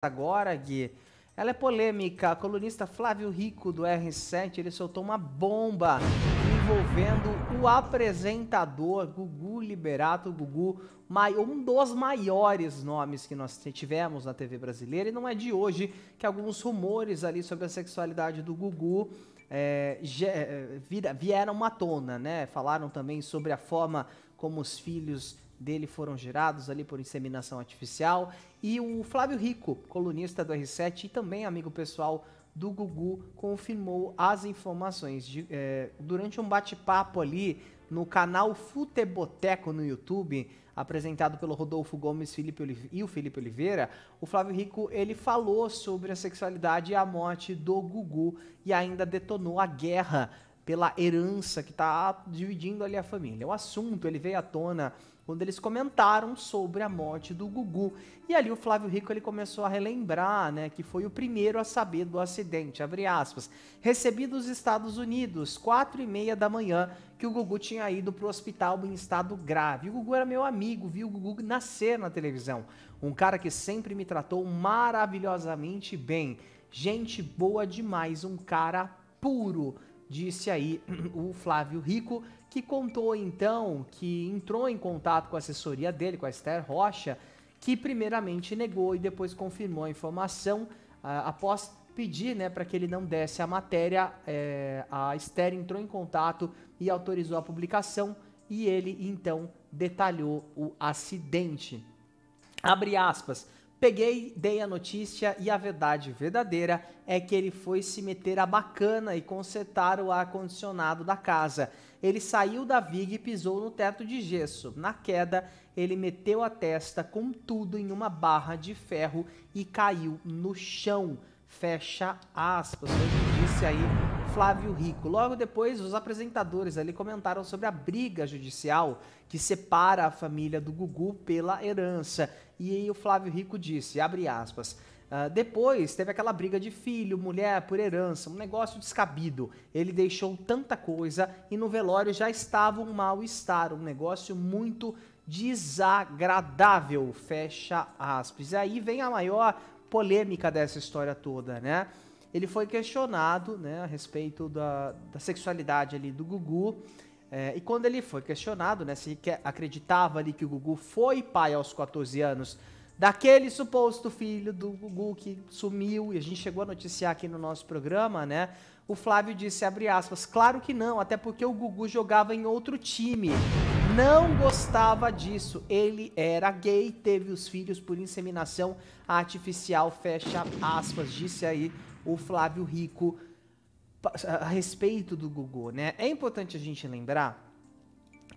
Agora, Gui, ela é polêmica. A colunista Flávio Rico, do R7, ele soltou uma bomba envolvendo o apresentador Gugu Liberato. Gugu, um dos maiores nomes que nós tivemos na TV brasileira, e não é de hoje que alguns rumores ali sobre a sexualidade do Gugu vieram à tona, né? Falaram também sobre a forma como os filhos dele foram gerados ali por inseminação artificial. E o Flávio Rico, colunista do R7 e também amigo pessoal do Gugu, confirmou as informações. Durante um bate-papo ali no canal Futeboteco no YouTube, apresentado pelo Rodolfo Gomes e o Felipe Oliveira, o Flávio Rico ele falou sobre a sexualidade e a morte do Gugu e ainda detonou a guerra pela herança que está dividindo ali a família. O assunto ele veio à tona quando eles comentaram sobre a morte do Gugu. E ali o Flávio Rico ele começou a relembrar, né, que foi o primeiro a saber do acidente, abre aspas, recebi dos Estados Unidos, 4h30 da manhã, que o Gugu tinha ido para o hospital em estado grave. O Gugu era meu amigo, vi o Gugu nascer na televisão. Um cara que sempre me tratou maravilhosamente bem. Gente boa demais, um cara puro. Disse aí o Flávio Rico, que contou então que entrou em contato com a assessoria dele, com a Esther Rocha, que primeiramente negou e depois confirmou a informação após pedir, né, para que ele não desse a matéria. A Esther entrou em contato e autorizou a publicação e ele então detalhou o acidente. Abre aspas. Peguei, dei a notícia e a verdade verdadeira é que ele foi se meter a bacana e consertar o ar-condicionado da casa. Ele saiu da viga e pisou no teto de gesso. Na queda, ele meteu a testa com tudo em uma barra de ferro e caiu no chão. Fecha aspas. Hoje disse aí Flávio Rico. Logo depois, os apresentadores ali comentaram sobre a briga judicial que separa a família do Gugu pela herança. E aí o Flávio Rico disse, abre aspas, depois teve aquela briga de filho, mulher por herança, um negócio descabido. Ele deixou tanta coisa e no velório já estava um mal-estar, um negócio muito desagradável, fecha aspas. E aí vem a maior polêmica dessa história toda, né? Ele foi questionado, né, a respeito da sexualidade ali do Gugu, e quando ele foi questionado, né, se acreditava ali que o Gugu foi pai aos 14 anos daquele suposto filho do Gugu que sumiu, e a gente chegou a noticiar aqui no nosso programa, né, o Flávio disse, abre aspas, claro que não, até porque o Gugu jogava em outro time, não gostava disso, ele era gay, teve os filhos por inseminação artificial, fecha aspas, disse aí o Flávio Rico a respeito do Gugu, né? É importante a gente lembrar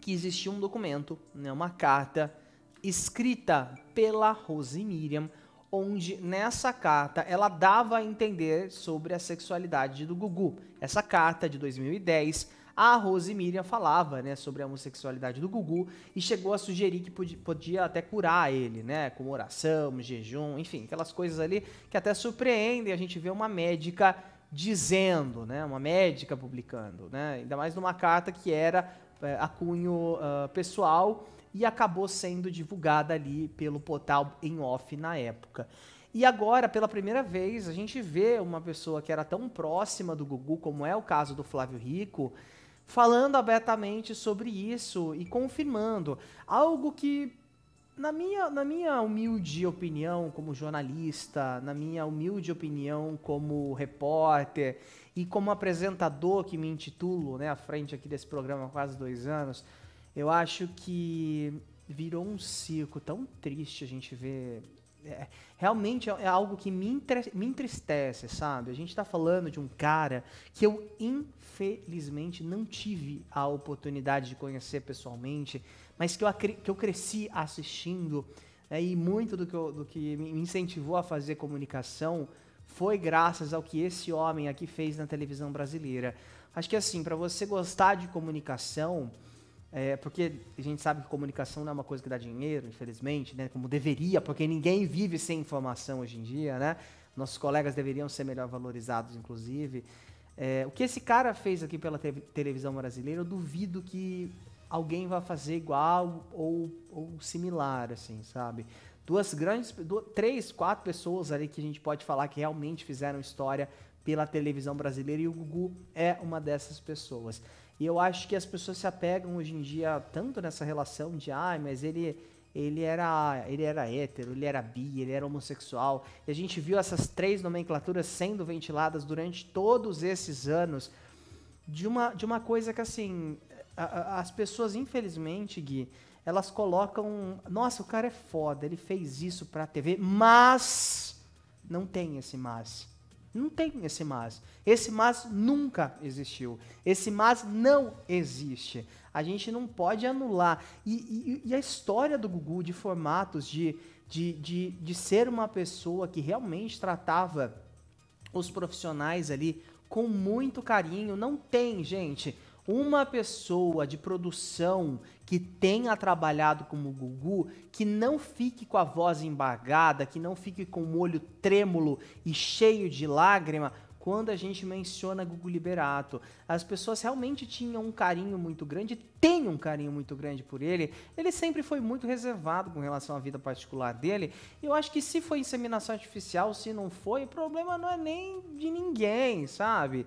que existia um documento, né, uma carta escrita pela Rose Miriam, onde nessa carta ela dava a entender sobre a sexualidade do Gugu. Essa carta de 2010, a Rose Miriam falava, né, sobre a homossexualidade do Gugu e chegou a sugerir que podia até curar ele, né, com oração, jejum, enfim, aquelas coisas ali que até surpreendem a gente ver uma médica dizendo, né, uma médica publicando, né, ainda mais numa carta que era a cunho pessoal e acabou sendo divulgada ali pelo portal em off na época. E agora, pela primeira vez, a gente vê uma pessoa que era tão próxima do Gugu, como é o caso do Flávio Rico, falando abertamente sobre isso e confirmando algo que, na minha humilde opinião como jornalista, na minha humilde opinião como repórter e como apresentador que me intitulo, né, à frente aqui desse programa há quase 2 anos, eu acho que virou um circo tão triste a gente ver. Realmente é algo que me entristece, sabe? A gente tá falando de um cara que eu infelizmente não tive a oportunidade de conhecer pessoalmente, mas que eu cresci assistindo, e muito do que me incentivou a fazer comunicação foi graças ao que esse homem aqui fez na televisão brasileira. Acho que assim, para você gostar de comunicação, porque a gente sabe que comunicação não é uma coisa que dá dinheiro, infelizmente, né? Como deveria, porque ninguém vive sem informação hoje em dia, né? Nossos colegas deveriam ser melhor valorizados, inclusive. O que esse cara fez aqui pela televisão brasileira, eu duvido que alguém vá fazer igual ou similar, assim, sabe? Três, quatro pessoas ali que a gente pode falar que realmente fizeram história pela televisão brasileira, e o Gugu é uma dessas pessoas. E eu acho que as pessoas se apegam hoje em dia tanto nessa relação de, mas ele era hétero, ele era bi, ele era homossexual. E a gente viu essas três nomenclaturas sendo ventiladas durante todos esses anos de uma coisa que, assim, as pessoas, infelizmente, Gui, elas colocam, nossa, o cara é foda, ele fez isso pra TV, mas não tem esse mas. Não tem esse mas. Esse mas nunca existiu. Esse mas não existe. A gente não pode anular. E a história do Gugu, de formatos, de ser uma pessoa que realmente tratava os profissionais ali com muito carinho. Não tem, gente, uma pessoa de produção que tenha trabalhado como o Gugu, que não fique com a voz embargada, que não fique com o olho trêmulo e cheio de lágrima quando a gente menciona Gugu Liberato. As pessoas realmente tinham um carinho muito grande, têm um carinho muito grande por ele. Ele sempre foi muito reservado com relação à vida particular dele. E eu acho que se foi inseminação artificial, se não foi, o problema não é nem de ninguém, sabe?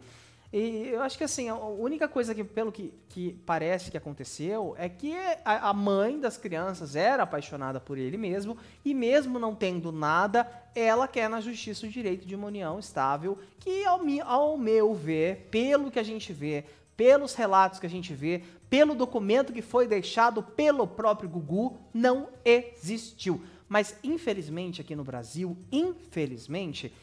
E eu acho que, assim, a única coisa que, pelo que parece que aconteceu, é que a mãe das crianças era apaixonada por ele mesmo, e mesmo não tendo nada, ela quer na justiça o direito de uma união estável, que, ao meu ver, pelo que a gente vê, pelos relatos que a gente vê, pelo documento que foi deixado pelo próprio Gugu, não existiu. Mas, infelizmente, aqui no Brasil, infelizmente,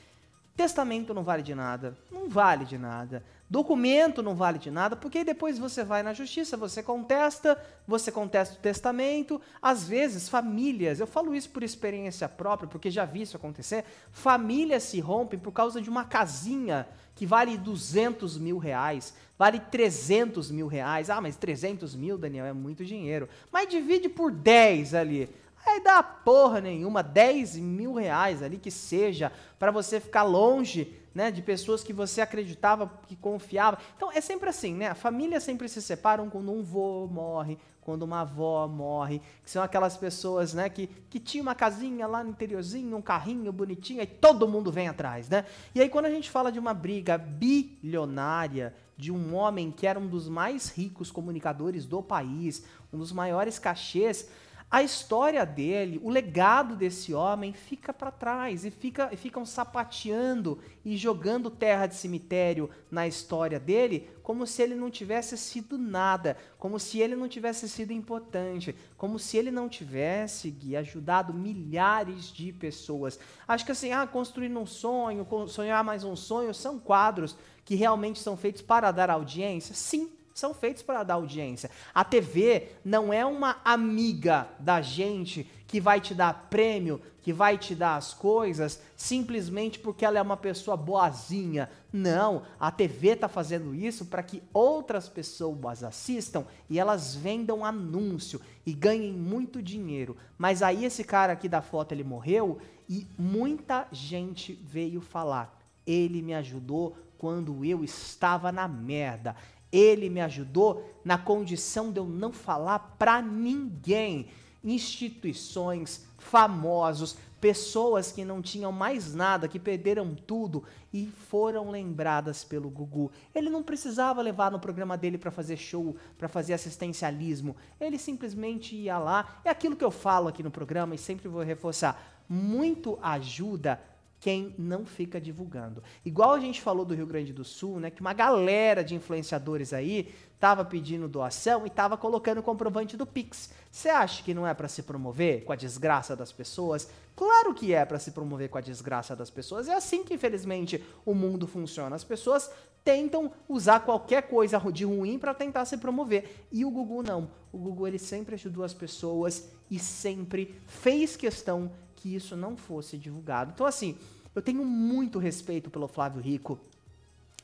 testamento não vale de nada, não vale de nada. Documento não vale de nada, porque depois você vai na justiça, você contesta o testamento. Às vezes, famílias, eu falo isso por experiência própria, porque já vi isso acontecer, famílias se rompem por causa de uma casinha que vale 200 mil reais, vale 300 mil reais. Ah, mas 300 mil, Daniel, é muito dinheiro. Mas divide por 10 ali. Aí dá porra nenhuma, 10 mil reais ali que seja, para você ficar longe, né, de pessoas que você acreditava, que confiava. Então é sempre assim, né? A família sempre se separam quando um vô morre, quando uma avó morre, que são aquelas pessoas, né, que tinha uma casinha lá no interiorzinho, um carrinho bonitinho, aí todo mundo vem atrás, né? E aí quando a gente fala de uma briga bilionária, de um homem que era um dos mais ricos comunicadores do país, um dos maiores cachês, a história dele, o legado desse homem fica para trás e ficam sapateando e jogando terra de cemitério na história dele, como se ele não tivesse sido nada, como se ele não tivesse sido importante, como se ele não tivesse, Gui, ajudado milhares de pessoas. Acho que assim, construir um sonho, sonhar mais um sonho, são quadros que realmente são feitos para dar audiência? Sim. São feitos para dar audiência. A TV não é uma amiga da gente que vai te dar prêmio, que vai te dar as coisas, simplesmente porque ela é uma pessoa boazinha. Não, a TV está fazendo isso para que outras pessoas assistam e elas vendam anúncio e ganhem muito dinheiro. Mas aí esse cara aqui da foto, ele morreu e muita gente veio falar. Ele me ajudou quando eu estava na merda. Ele me ajudou na condição de eu não falar pra ninguém. Instituições, famosos, pessoas que não tinham mais nada, que perderam tudo e foram lembradas pelo Gugu. Ele não precisava levar no programa dele para fazer show, para fazer assistencialismo. Ele simplesmente ia lá. É aquilo que eu falo aqui no programa e sempre vou reforçar. Muito ajuda quem não fica divulgando. Igual a gente falou do Rio Grande do Sul, né, que uma galera de influenciadores aí tava pedindo doação e tava colocando o comprovante do Pix. Você acha que não é para se promover com a desgraça das pessoas? Claro que é para se promover com a desgraça das pessoas. É assim que, infelizmente, o mundo funciona. As pessoas tentam usar qualquer coisa de ruim para tentar se promover. E o Gugu não. O Gugu, ele sempre ajudou as pessoas e sempre fez questão que isso não fosse divulgado. Então, assim, eu tenho muito respeito pelo Flávio Rico,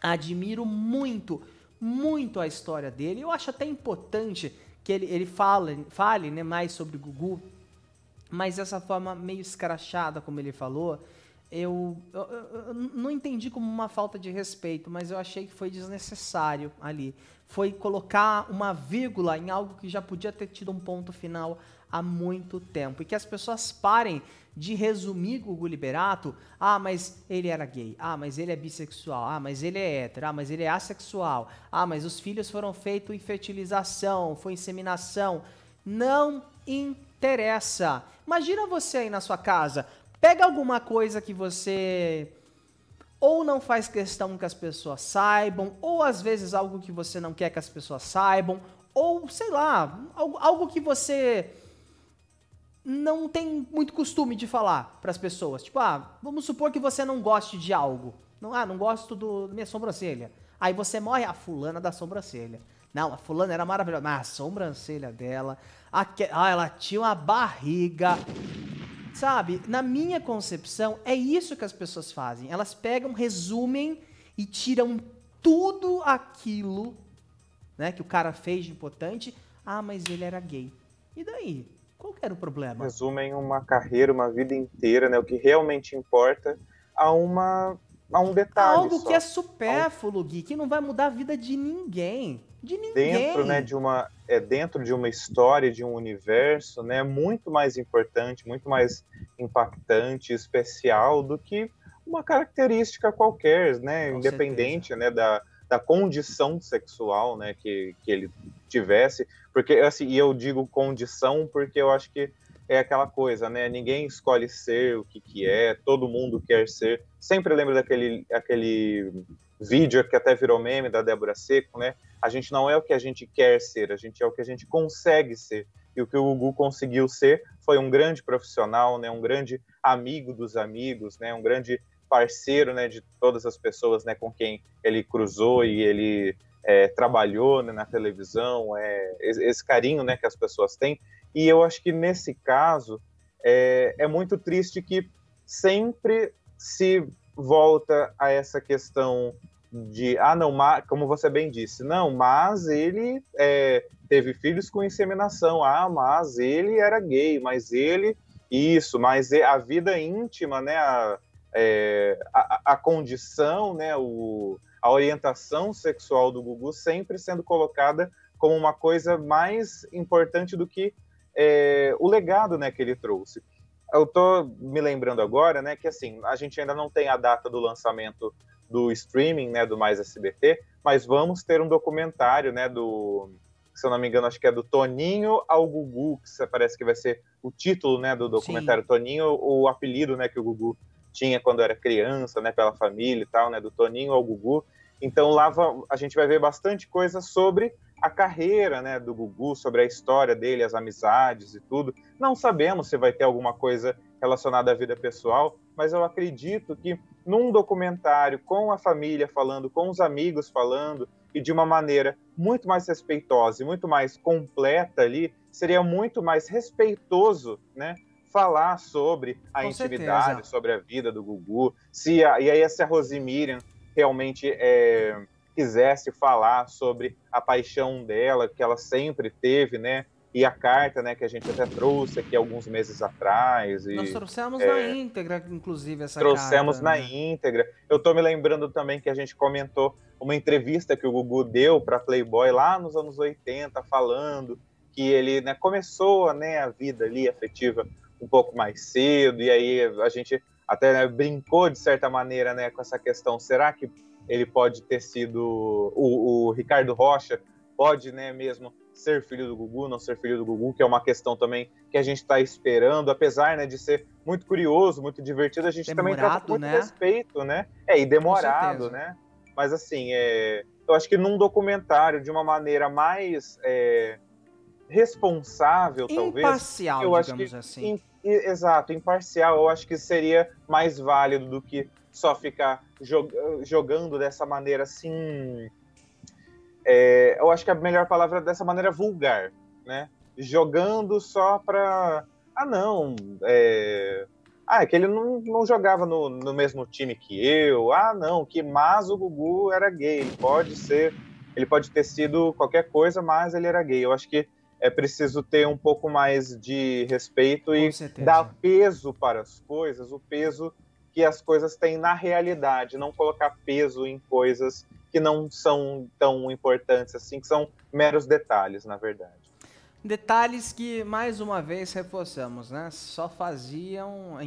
admiro muito, muito a história dele. Eu acho até importante que ele fale, né, mais sobre o Gugu, mas dessa forma meio escrachada, como ele falou, eu não entendi como uma falta de respeito, mas eu achei que foi desnecessário ali. Foi colocar uma vírgula em algo que já podia ter tido um ponto final há muito tempo. E que as pessoas parem de resumir Gugu Liberato, mas ele era gay, mas ele é bissexual, mas ele é hétero, mas ele é assexual, mas os filhos foram feitos em fertilização, foi inseminação. Não interessa. Imagina você aí na sua casa, pega alguma coisa que você ou não faz questão que as pessoas saibam, ou às vezes algo que você não quer que as pessoas saibam, ou sei lá, algo que você não tem muito costume de falar para as pessoas. Tipo, vamos supor que você não goste de algo. Não gosto da minha sobrancelha. Aí você morre, a fulana da sobrancelha. Não, a fulana era maravilhosa, mas a sobrancelha dela, ela tinha uma barriga. Sabe, na minha concepção, é isso que as pessoas fazem. Elas pegam, resumem e tiram tudo aquilo, né, que o cara fez de importante. Mas ele era gay. E daí? Qual que era o problema? Resumem uma carreira, uma vida inteira, né? O que realmente importa a um detalhe Algo só. que é supérfluo, Gui, que não vai mudar a vida de ninguém. De ninguém. Dentro, né, dentro de uma história, de um universo, né, muito mais importante, muito mais impactante, especial do que uma característica qualquer, né, Com independente, certeza. né, da condição sexual, né, que ele tivesse, porque assim, e eu digo condição porque eu acho que é aquela coisa, né, ninguém escolhe ser o que é, todo mundo quer ser. Sempre lembro aquele vídeo que até virou meme da Débora Seco, né? A gente não é o que a gente quer ser, a gente é o que a gente consegue ser. E o que o Gugu conseguiu ser foi um grande profissional, né, um grande amigo dos amigos, né, um grande parceiro, né, de todas as pessoas, né, com quem ele cruzou e ele trabalhou, né, na televisão, esse carinho, né, que as pessoas têm. E eu acho que nesse caso é muito triste que sempre se volta a essa questão de, não, como você bem disse, não, mas ele teve filhos com inseminação, mas ele era gay, mas ele, mas a vida íntima, né, a condição, né, a orientação sexual do Gugu sempre sendo colocada como uma coisa mais importante do que o legado, né, que ele trouxe. Eu tô me lembrando agora, né, que assim, a gente ainda não tem a data do lançamento do streaming, né, do Mais SBT, mas vamos ter um documentário, né, se eu não me engano, acho que é do Toninho ao Gugu, que parece que vai ser o título, né, do documentário. Sim. Toninho, o apelido, né, que o Gugu tinha quando era criança, né, pela família e tal, né, do Toninho ao Gugu. Então lá a gente vai ver bastante coisa sobre a carreira, né, do Gugu, sobre a história dele, as amizades e tudo. Não sabemos se vai ter alguma coisa relacionada à vida pessoal, mas eu acredito que num documentário com a família falando, com os amigos falando, e de uma maneira muito mais respeitosa e muito mais completa ali, seria muito mais respeitoso, né, falar sobre a intimidade, certeza, sobre a vida do Gugu. E aí se a Rosemiriam realmente quisesse falar sobre a paixão dela, que ela sempre teve, né, e a carta, né, que a gente até trouxe aqui alguns meses atrás. Nós trouxemos na íntegra, inclusive, essa trouxemos carta. Na íntegra. Eu tô me lembrando também que a gente comentou uma entrevista que o Gugu deu para Playboy lá nos anos 80, falando que ele, né, começou, né, a vida ali afetiva um pouco mais cedo, e aí a gente até, né, brincou de certa maneira, né, com essa questão, será que ele pode ter sido, o Ricardo Rocha pode, né, mesmo ser filho do Gugu, não ser filho do Gugu, que é uma questão também que a gente está esperando, apesar, né, de ser muito curioso, muito divertido, a gente demorado, também trata com muito, né, respeito, né, e demorado, né, mas assim, eu acho que num documentário, de uma maneira mais responsável, imparcial, talvez, eu acho digamos que, assim. Exato, imparcial, eu acho que seria mais válido do que só ficar jogando dessa maneira assim, eu acho que a melhor palavra é dessa maneira vulgar, né? Jogando só para... é que ele não jogava no mesmo time que eu, mas o Gugu era gay, ele pode ter sido qualquer coisa, mas ele era gay. Eu acho que é preciso ter um pouco mais de respeito e dar peso para as coisas, o peso que as coisas têm na realidade, não colocar peso em coisas que não são tão importantes assim, que são meros detalhes, na verdade. Detalhes que, mais uma vez, reforçamos, né? Só faziam a